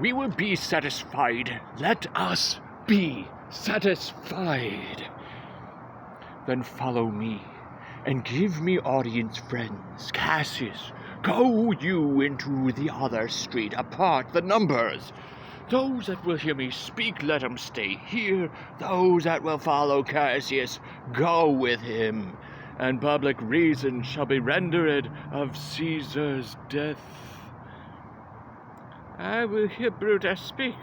We will be satisfied. Let us be satisfied. Then follow me, and give me audience, friends. Cassius, go you into the other street, apart the numbers. Those that will hear me speak, let them stay here. Those that will follow Cassius, go with him. And public reason shall be rendered of Caesar's death. I will hear Brutus speak.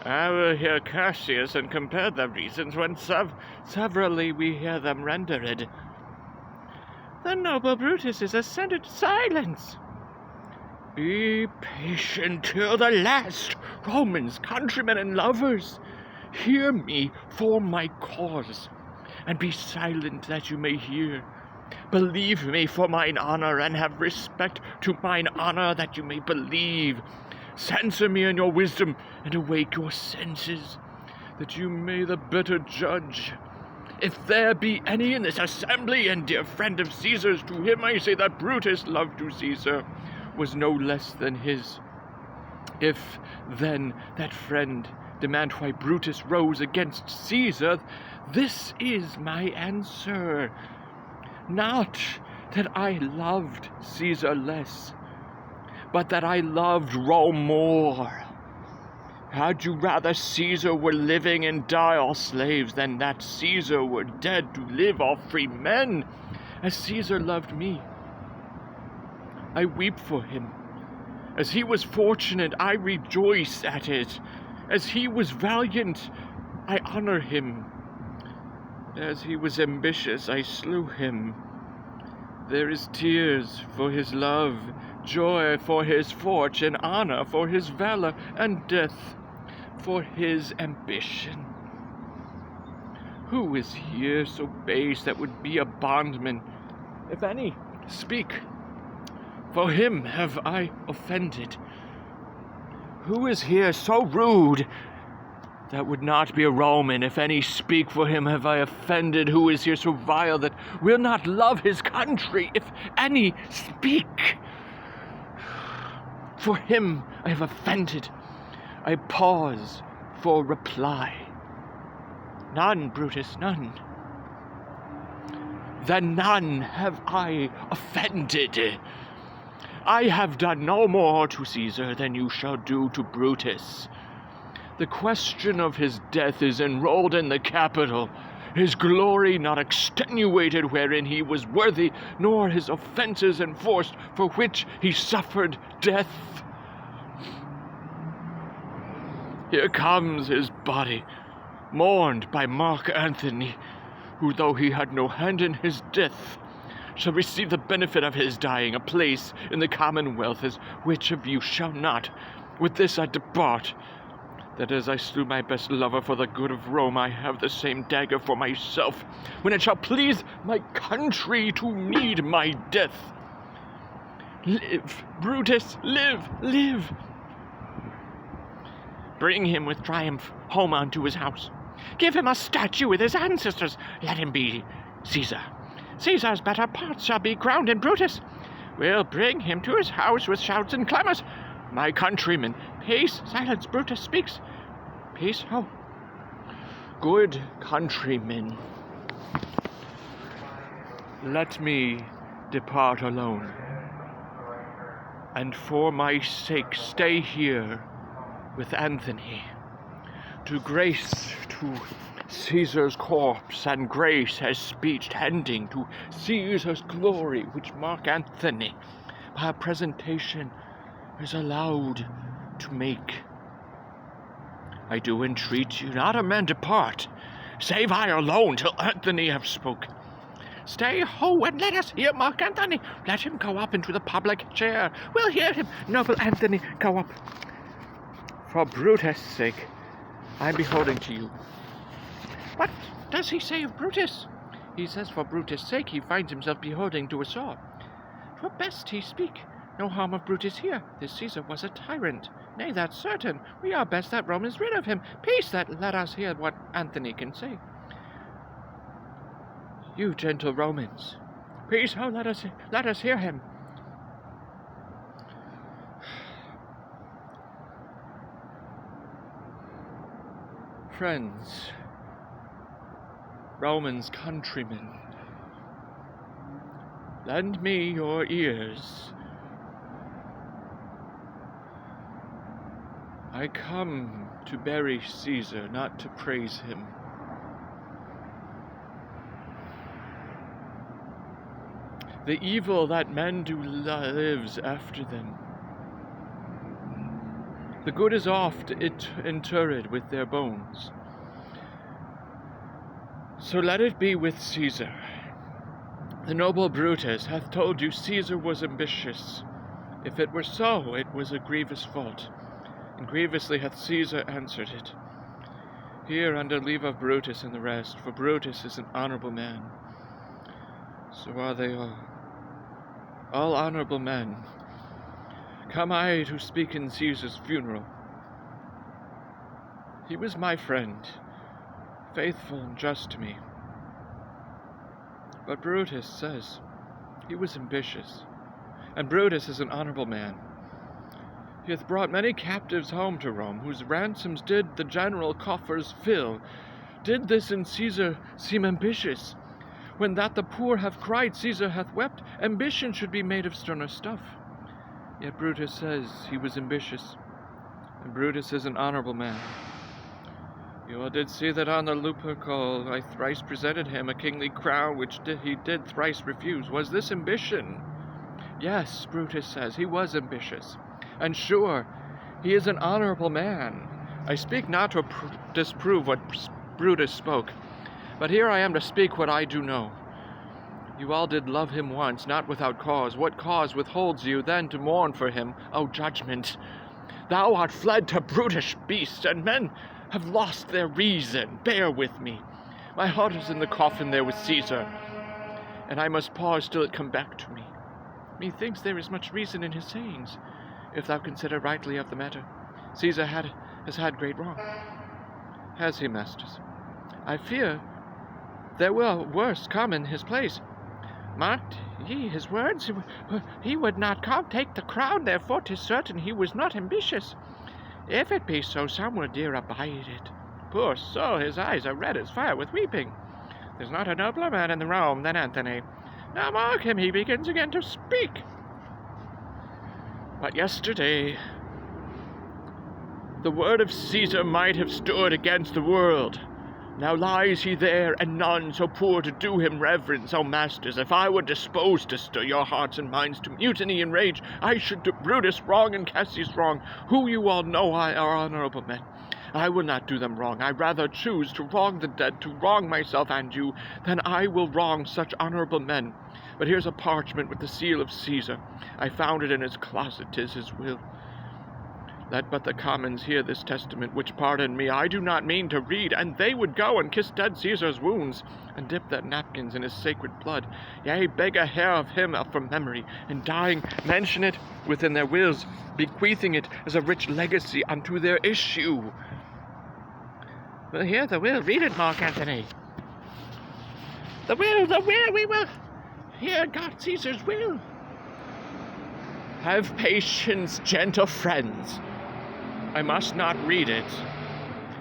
I will hear Cassius, and compare the reasons when severally we hear them rendered. The noble Brutus is assented to silence. Be patient till the last, Romans, countrymen, and lovers. Hear me for my cause, and be silent that you may hear. Believe me for mine honor, and have respect to mine honor that you may believe. Censor me in your wisdom, and awake your senses, that you may the better judge. If there be any in this assembly, and dear friend of Caesar's, to him I say that Brutus' love to Caesar was no less than his. If, then, that friend demand why Brutus rose against Caesar, this is my answer. Not that I loved Caesar less, but that I loved Rome more. Had you rather Caesar were living and die all slaves, than that Caesar were dead to live all free men, as Caesar loved me? I weep for him. As he was fortunate, I rejoice at it. As he was valiant, I honor him. As he was ambitious, I slew him. There is tears for his love, joy for his fortune, honor for his valor, and death for his ambition. Who is here so base that would be a bondman? If any, speak. For him have I offended. Who is here so rude that would not be a Roman? If any, speak. For him have I offended. Who is here so vile that will not love his country? If any, speak. For him I have offended. I pause for reply. None, Brutus, none. Then none have I offended. I have done no more to Caesar than you shall do to Brutus. The question of his death is enrolled in the Capitol, his glory not extenuated wherein he was worthy, nor his offenses enforced for which he suffered death. Here comes his body, mourned by Mark Antony, who, though he had no hand in his death, shall receive the benefit of his dying, a place in the commonwealth, as which of you shall not. With this I depart, that as I slew my best lover for the good of Rome, I have the same dagger for myself, when it shall please my country to need my death. Live, Brutus, live, live! Bring him with triumph home unto his house. Give him a statue with his ancestors. Let him be Caesar. Caesar's better parts shall be crowned in Brutus. We'll bring him to his house with shouts and clamors. My countrymen, peace, silence, Brutus speaks. Peace, oh. Good countrymen, let me depart alone, and for my sake stay here with Antony, to grace to Caesar's corpse, and grace his speech tending to Caesar's glory, which Mark Antony by a presentation is allowed to make. I do entreat you, not a man depart, save I alone till Antony have spoke. Stay ho, and let us hear Mark Antony. Let him go up into the public chair. We'll hear him. Noble Antony, go up. For Brutus' sake, I am beholding to you. What does he say of Brutus? He says for Brutus' sake he finds himself beholding to us all. 'Twere best he speak. No harm of Brutus here. This Caesar was a tyrant. Nay, that's certain. We are best that Rome is rid of him. Peace, that let us hear what Antony can say. You gentle Romans, peace, oh, let us hear him. Friends, Romans countrymen, lend me your ears. I come to bury Caesar, not to praise him. The evil that men do lives after them. The good is oft interred with their bones. So let it be with Caesar. The noble Brutus hath told you Caesar was ambitious. If it were so, it was a grievous fault, and grievously hath Caesar answered it. Here under leave of Brutus and the rest, for Brutus is an honourable man. So are they all honourable men. Come I to speak in Caesar's funeral. He was my friend, faithful and just to me. But Brutus says he was ambitious, and Brutus is an honourable man. He hath brought many captives home to Rome, whose ransoms did the general coffers fill. Did this in Caesar seem ambitious? When that the poor have cried, Caesar hath wept, ambition should be made of sterner stuff. Yet Brutus says he was ambitious, and Brutus is an honourable man. You all did see that on the Lupercal I thrice presented him a kingly crown, which he did thrice refuse. Was this ambition? Yes, Brutus says, he was ambitious. And sure, he is an honourable man. I speak not to disprove what Brutus spoke, but here I am to speak what I do know. You all did love him once, not without cause. What cause withholds you then to mourn for him, O judgment? Thou art fled to brutish beasts, and men have lost their reason. Bear with me. My heart is in the coffin there with Caesar, and I must pause till it come back to me. Methinks there is much reason in his sayings, if thou consider rightly of the matter. Caesar has had great wrong. Has he, masters? I fear there will worse come in his place. Marked ye his words? He would not take the crown, therefore 'tis certain he was not ambitious. If it be so, some will dear abide it. Poor soul, his eyes are red as fire with weeping. There's not a nobler man in the Rome than Antony. Now mark him, he begins again to speak. But yesterday the word of Caesar might have stood against the world. Now lies he there, and none so poor to do him reverence. O masters, if I were disposed to stir your hearts and minds to mutiny and rage, I should do Brutus wrong and Cassius wrong, who you all know are honourable men. I will not do them wrong. I rather choose to wrong the dead, to wrong myself and you, than I will wrong such honourable men. But here's a parchment with the seal of Caesar. I found it in his closet, 'tis his will. Let but the commons hear this testament, which, pardon me, I do not mean to read, and they would go and kiss dead Caesar's wounds, and dip their napkins in his sacred blood, yea, beg a hair of him from memory, and dying, mention it within their wills, bequeathing it as a rich legacy unto their issue. We'll hear the will. Read it, Mark Antony. The will, we will hear God Caesar's will. Have patience, gentle friends. I must not read it.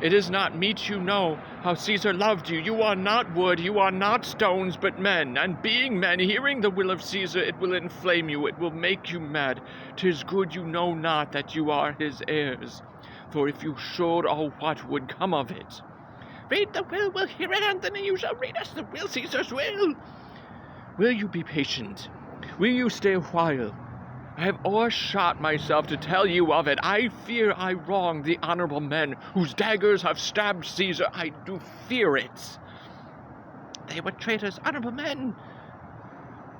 It is not meet you know how Caesar loved you. You are not wood, you are not stones, but men. And being men, hearing the will of Caesar, it will inflame you, it will make you mad. 'Tis good you know not that you are his heirs. For if you should, oh, what would come of it? Read the will, we'll hear it, Anthony. You shall read us the will, Caesar's will. Will you be patient? Will you stay a while? I have o'ershot myself to tell you of it. I fear I wrong the honourable men whose daggers have stabbed Caesar. I do fear it. They were traitors, honourable men.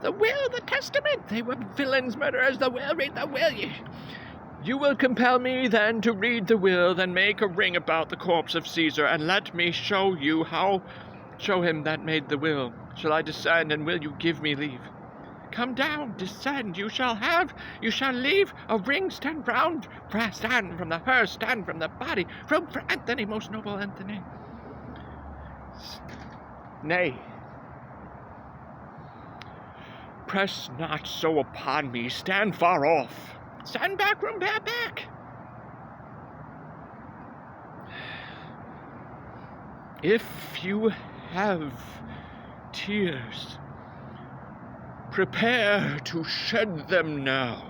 The will, the testament. They were villains, murderers. The will, read the will. You will compel me then to read the will, then make a ring about the corpse of Caesar, and let me show him that made the will. Shall I descend, and will you give me leave? Come down, descend, you shall leave a ring stand round, stand from the hearse, stand from the body, room for Anthony, most noble Anthony. Nay, press not so upon me, stand far off. Stand back, room, bear back. If you have tears, prepare to shed them now.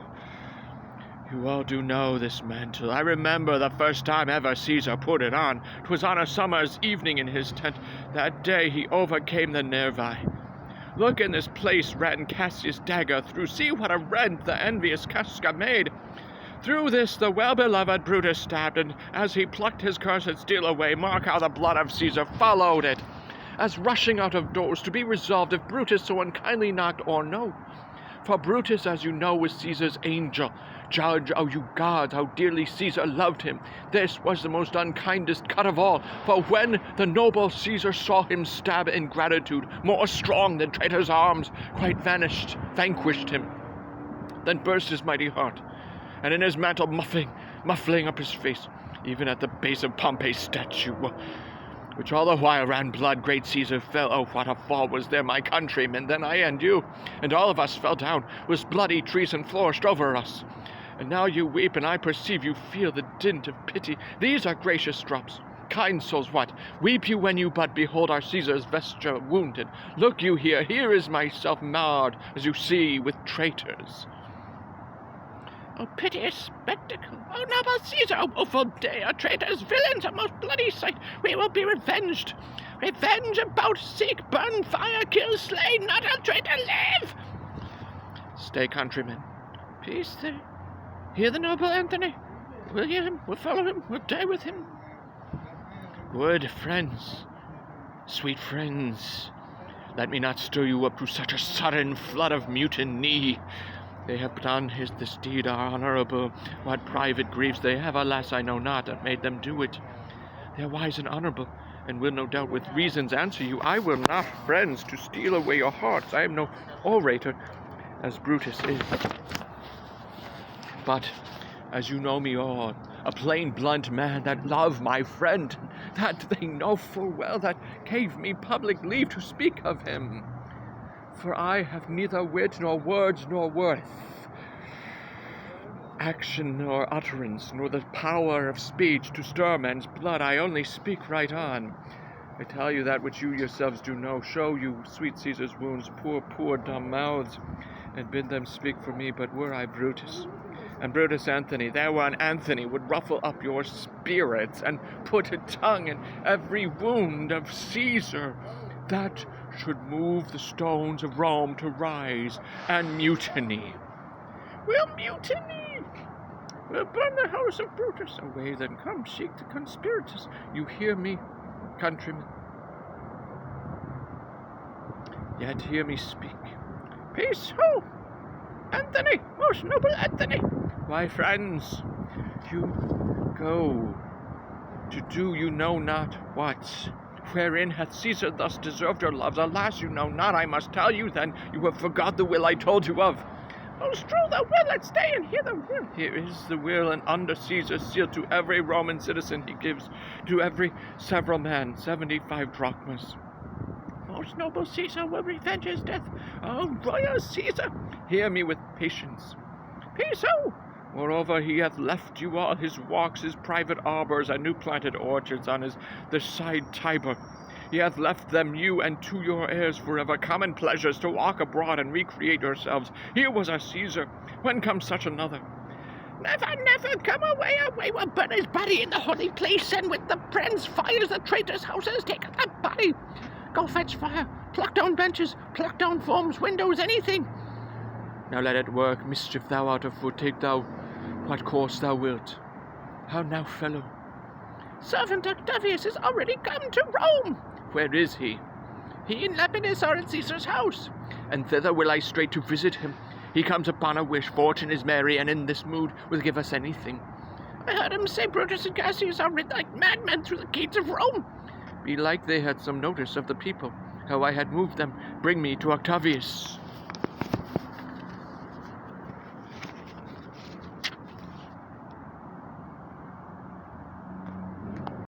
You all do know this mantle. I remember the first time ever Caesar put it on. 'Twas on a summer's evening in his tent. That day he overcame the Nervi. Look, in this place ran Cassius' dagger through. See what a rent the envious Casca made. Through this the well-beloved Brutus stabbed, and as he plucked his cursed steel away, mark how the blood of Caesar followed it, as rushing out of doors to be resolved if Brutus so unkindly knocked or no. For Brutus, as you know, was Caesar's angel. Judge, O you gods, how dearly Caesar loved him. This was the most unkindest cut of all, for when the noble Caesar saw him stab, ingratitude, more strong than traitor's arms, quite vanquished him. Then burst his mighty heart, and in his mantle muffling up his face, even at the base of Pompey's statue, which all the while ran blood, great Caesar fell. Oh, what a fall was there, my countrymen! Then I and you, and all of us fell down, with bloody treason flourished over us. And now you weep, and I perceive you feel the dint of pity. These are gracious drops. Kind souls, what? Weep you when you but behold our Caesar's vesture wounded? Look you here, here is myself marred, as you see, with traitors. Oh, piteous spectacle! Oh, noble Caesar! Oh, woeful day! Our traitors, villains, a most bloody sight! We will be revenged! Revenge about, seek, burn, fire, kill, slay, not a traitor live! Stay, countrymen. Peace there. Hear the noble Anthony. We'll hear him, we'll follow him, we'll die with him. Good friends, sweet friends, let me not stir you up to such a sudden flood of mutiny. They have done this deed are honorable. What private griefs they have, alas, I know not, that made them do it. They are wise and honorable, and will no doubt with reasons answer you. I will not, friends, to steal away your hearts. I am no orator, as Brutus is. But, as you know me all, a plain, blunt man that love my friend, that they know full well, that gave me public leave to speak of him. For I have neither wit, nor words, nor worth, action, nor utterance, nor the power of speech to stir men's blood. I only speak right on. I tell you that which you yourselves do know. Show you sweet Caesar's wounds, poor dumb mouths, and bid them speak for me. But were I Brutus, and Brutus Anthony, there one Anthony would ruffle up your spirits, and put a tongue in every wound of Caesar, that should move the stones of Rome to rise and mutiny. We'll mutiny! We'll burn the house of Brutus. Away then, come, seek the conspirators. You hear me, countrymen? Yet hear me speak. Peace, ho! Anthony, most noble Anthony! My friends, you go to do you know not what. Wherein hath Caesar thus deserved your loves? Alas, you know not. I must tell you, then. You have forgot the will I told you of. Most true, the will. Let's stay and hear the will. Here is the will, and under Caesar sealed to every Roman citizen he gives, to every several man, 75 drachmas. Most noble Caesar will revenge his death. Oh, royal Caesar, hear me with patience. Peace, ho! Moreover, he hath left you all his walks, his private arbors, and new-planted orchards on the side Tiber. He hath left them you and to your heirs forever, common pleasures, to walk abroad and recreate yourselves. Here was a Caesar. When comes such another? Never, never, come away, away. We'll burn his body in the holy place, and with the friends' fires, the traitors' houses, take the body. Go fetch fire, pluck down benches, pluck down forms, windows, anything. Now let it work, mischief thou art afoot, take thou what course thou wilt. How now, fellow? Servant Octavius is already come to Rome. Where is he? He and Lepidus are in Caesar's house, and thither will I straight to visit him. He comes upon a wish, fortune is merry, and in this mood will give us anything. I heard him say Brutus and Cassius are rid like madmen through the gates of Rome. Belike they had some notice of the people, how I had moved them. Bring me to Octavius.